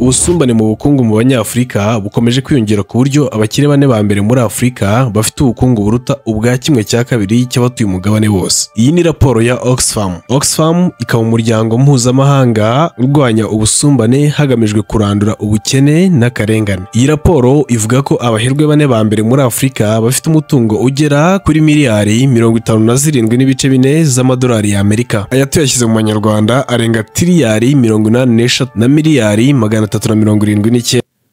Ubusumbane mu bukungu mu banyafurika bukomeje kwiyongera ku buryo abakire bane ba mbere muri Afurika bafite ubukungu buruta ubwa kimwe cya kabiri cy'abatuye umugabane wose. Iyi ni raporo ya Oxfam. Oxfam ikaba umuryango mpuzamahanga urwanya ubusumbane hagamijwe kurandura ubukene n'akarengane. Iyi raporo ivuga ko abaherwe bane ba mbere muri Afurika bafite umutungo ugera kuri miliyari 57.4 z'amadolari y'Amerika. Aya tuyashyize mu manyarwanda arenga tiriyari 83 na miliyari 379.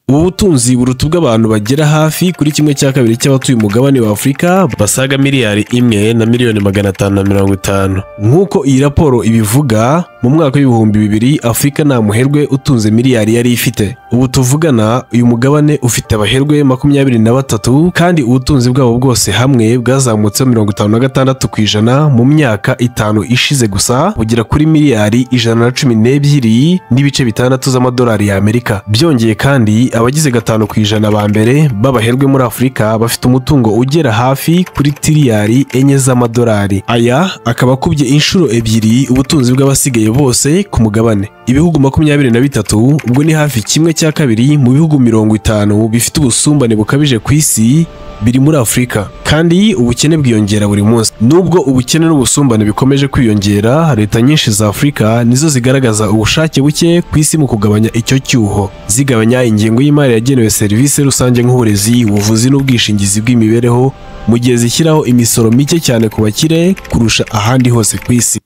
Ubu butunzi buruta ubw'abantu bagera hafi kuri kimwe cya kabiri cy'abatuye umugabane wa Afurika basaga miliyari 1 na miliyoni 550. Nk'uko iyi raporo ibivuga, mu mwaka w'ibihumbi 2000 Afurika nta muherwe utunze miliyari yari ifite. Ubu tuvugana uyu mugabane ufite abaherwe 23 kandi ubutunzi bwabo bwose hamwe bwazamutse 56% mu myaka 5 ishize gusa, bugera kuri miliyari 112.6 z'amadolari y'Amerika. Byongeye kandi abagize 5% ba mbere b'abaherwe muri Afurika bafite umutungo ugera hafi kuri tiriyari 4 z'amadolari. Aya akaba akubye inshuro ebyiri ubutunzi bw'abasigaye bose ku mugabane. Ibihugu 23 ubwo ni hafi kimwe cya kabiri mu bihugu 50 bifite ubusumbane bukabije ku isi biri muri Afurika, kandi ubukene bwiyongera buri munsi. Nubwo ubukene n'ubusumbane bikomeje kwiyongera, leta nyinshi za Afurika nizo zigaragaza ubushake buke ku isi mu kugabanya icyo cyuho, zigabanya ingengo y'imari yagenewe serivisi rusange nk'uburezi, ubuvuzi n'ubwishingizi bw'imibereho, mu gihe zishyiraho imisoro mike cyane ku bakire kurusha ahandi hose ku isi.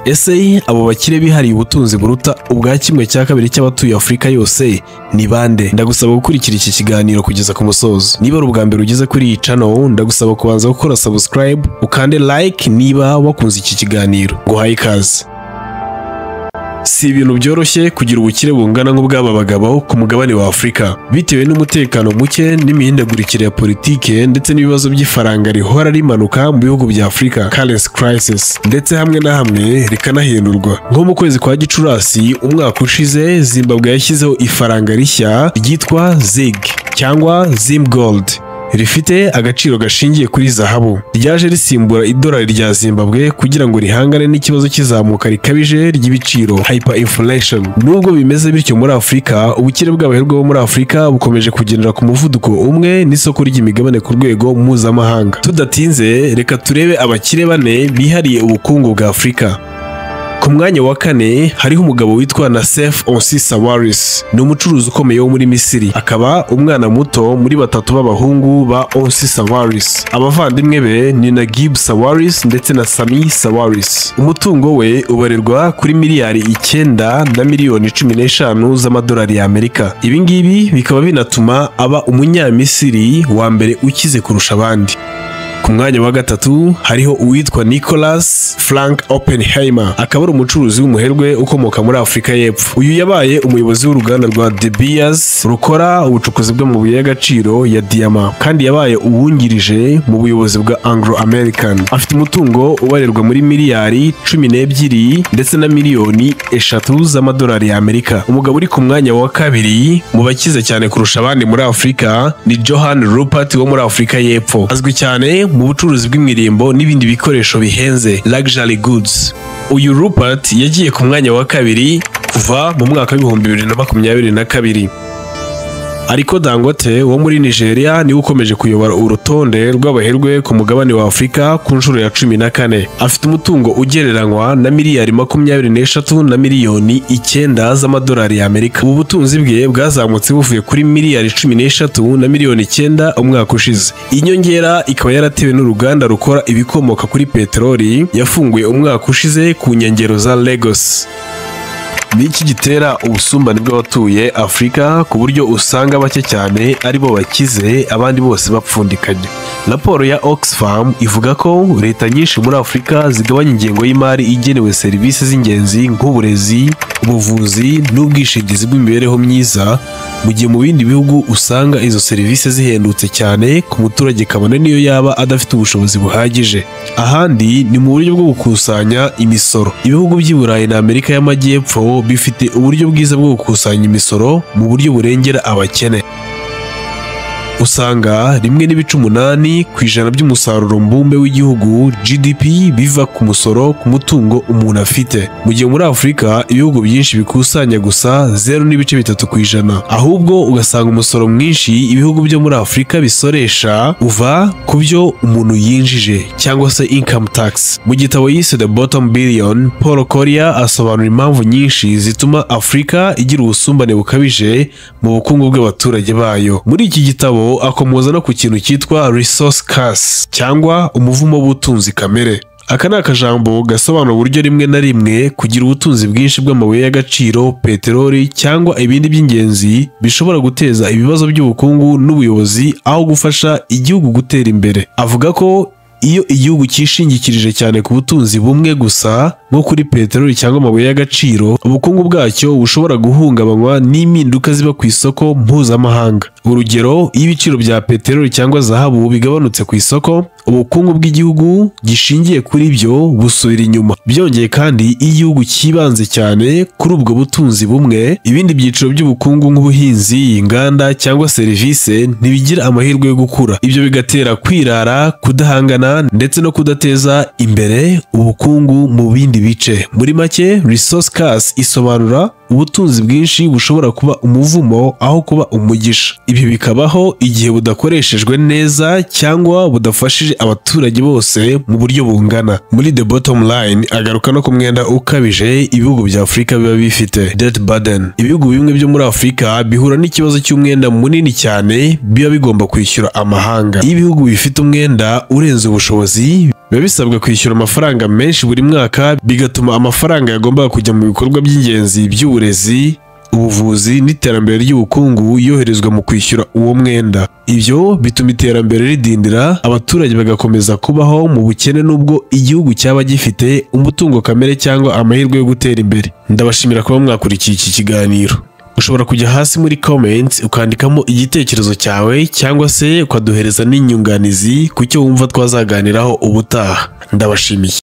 Ese abo bakire bihariye ubutunzi buruta ubwa kimwe cya kabiri cy'abatuye Afurika yose ni bande? Ndagusaba gukurikira iki kiganiro kugeza ku musozo. Niba ari ubwa mbere ugeze kuri iyi channel, ndagusaba kubanza gukora subscribe, ukande like niba wakunze iki kiganiro. Nguhaye ikaze. Si ibintu byoroshye kugira ubukire bungana nk'ubw'aba bagabo ku mugabane wa Afurika, bitewe n'umutekano muke n'imihindagurikire ya politike ndetse n'ibibazo by'ifaranga rihora rimanuka mu bihugu bya Afurika, currency crisis, ndetse hamwe na hamwe rikanahindurwa. Nko mu kwezi kwa Gicurasi umwaka ushize, Zimbabwe yashyizeho ifaranga rishya ryitwa ZiG cyangwa Zim Gold, rifite agaciro gashingiye kuri zahabu. Ryaje risimbura idolari rya Zimbabwe kugira ngo rihangane n'ikibazo cy'izamuka rikabije ry'ibiciro, hyperinflation. Nubwo bimeze bityo muri Afurika, ubukire bw'abaherwe bo muri Afurika bukomeje kugendera ku muvuduko umwe n'isoko ry'imigabane ku rwego mpuzamahanga. Tudatinze, reka turebe abakire bane bihariye ubukungu bwa Afurika. Ku mwanya wa 4 hariho umugabo witwa Nassef Onsi Sawaris. Ni umucuruzi ukomeye wo muri Misiri, akaba umwana muto muri 3 b'abahungu ba Onsi Sawaris. Abavandimwe be ni Naguib Sawaris ndetse na Sami Sawaris. Umutungo we ubarirwa kuri miliyari 9 na miliyoni 15 z'amadolari y'Amerika. Ibi ngibi bikaba binatuma aba umunyamisiri wa mbere ukize kurusha abandi. Ku mwanya wa 3 hariho uwitwa Nicholas Frank Oppenheimer, akaba ari umucuruzi w'umuherwe ukomoka muri Afurika y'Epfo. Uyu yabaye umuyobozi w'uruganda rwa De Beers rukora ubucukuzi bw'amabuye y'agaciro ya diyama, kandi yabaye uwungirije mu buyobozi bwa Anglo American. Afite umutungo ubarirwa muri miliyari 12 ndetse na miliyoni 3 z'amadolari y'Amerika. Umugabo uri ku mwanya wa 2 mu bakize cyane kurusha abandi muri Afurika ni Johann Rupert wo muri Afurika y'Epfo, azwi cyane mu bucuruzi bw'imirimbo n'ibindi bikoresho bihenze, luxury goods. Uyu Rupert yagiye ku mwanya wa 2 kuva mu mwaka w'ibihumbi 2022. Aliko Dangote wo muri Nigeria niwe ukomeje kuyobora urutonde rw'abaherwe ku mugabane wa Afurika ku nshuro ya 14. Afite umutungo ugereranywa na miliyari 23 na miliyoni 9 z'amadolari y'Amerika. Ubu butunzi bwe bwazamutse buvuye kuri miliyari 13 na miliyoni 9 umwaka ushize. Inyongera ikaba yaratewe n'uruganda rukora ibikomoka kuri peteroli yafunguye umwaka ushize ku nkengero za Lagos. Niki gitera ubusumbane bw'abatuye Afurika ku buryo usanga bake cyane ari bo bakize abandi bose bapfundikanye? Raporo ya Oxfam ivuga ko leta nyinshi muri Afurika zigabanya ingengo y'imari igenewe serivisi z'ingenzi nk'uburezi, ubuvuzi n'ubwishingizi bw'imibereho myiza, mu gihe mu bindi bihugu usanga izo serivisi zihendutse cyane ku muturage kabone niyo yaba adafite ubushobozi buhagije. Ahandi ni mu buryo bwo gukusanya imisoro. Ibihugu by'i Burayi na Amerika y'Amajyepfo bifite uburyo bwiza bwo gukusanya imisoro mu buryo burengera abakene. usanga 1.8 ku ijana by'umusaruro mbumbe w'igihugu GDP biva ku musoro ku mutungo umuntu afite, mu gihe muri Afurika ibihugu byinshi bikusanya gusa 0.3 ku ijana, ahubwo ugasanga umusoro mwinshi ibihugu byo muri Afurika bisoresha uva ku byo umuntu yinjije cyangwa se income tax. Mu gitabo yise The Bottom Billion, Paul Collier asobanura impamvu nyinshi zituma Afurika igira ubusumbane bukabije mu bukungu bw'abaturage bayo. Muri iki gitabo akomoza no ku kintu cyitwa resource curse cyangwa umuvumo w'ubutunzi kamere. Aka ni akajambo gasobanura uburyo rimwe na rimwe kugira ubutunzi bwinshi bw'amabuye y'agaciro, peteroli cyangwa ibindi by'ingenzi bishobora guteza ibibazo by'ubukungu n'ubuyobozi aho gufasha igihugu gutera imbere. Avuga ko iyo igihugu cyishingikirije cyane ku butunzi bumwe gusa nko kuri peteroli cyangwa amabuye y'agaciro, ubukungu bwacyo bushobora guhungabanywa n'impinduka ziba ku isoko mpuzamahanga. Urugero, iyo ibiciro bya peteroli cyangwa zahabu bigabanutse ku isoko, ubukungu bw'igihugu gishingiye kuri byo busubira inyuma. Byongeye kandi iyo igihugu cyibanze cyane kuri ubwo butunzi bumwe, ibindi byiciro by'ubukungu nk'ubuhinzi, inganda cyangwa serivisi ntibigira amahirwe yo gukura. Ibyo bigatera kwirara, kudahangana ndetse no kudateza imbere ubukungu mu bindi bice. Muri make, resource curse isobanura ubutunzi bwinshi bushobora kuba umuvumo aho kuba umugisha. Ibi bikabaho igihe budakoreshejwe neza cyangwa budafashije abaturage bose mu buryo bungana. Muri The Bottom Line agaruka no ku mwenda ukabije ibihugu bya Afurika biba bifite, debt burden. Ibihugu bimwe byo muri Afurika bihura n'ikibazo cy'umwenda munini cyane biba bigomba kwishyura amahanga. Iyo ibihugu bifite umwenda urenze ubushobozi, biba bisabwa kwishyura amafaranga menshi buri mwaka, bigatuma amafaranga yagombaga kujya mu bikorwa by'ingenzi by'uburezi, ubuvuzi n'iterambere ry'ubukungu yoherezwa mu kwishyura uwo mwenda. Ibyo bituma iterambere ridindira, abaturage bagakomeza kubaho mu bukene nubwo igihugu cyaba gifite umutungo kamere cyangwa amahirwe yo gutera imbere. Ndabashimira kuba mwakurikiye iki kiganiro. Ushobora kujya hasi muri comments ukandikamo igitekerezo cyawe cyangwa se ukaduhereza n'inyunganizi ku cyo wumva twazaganiraho ubutaha. Ndabashimiye.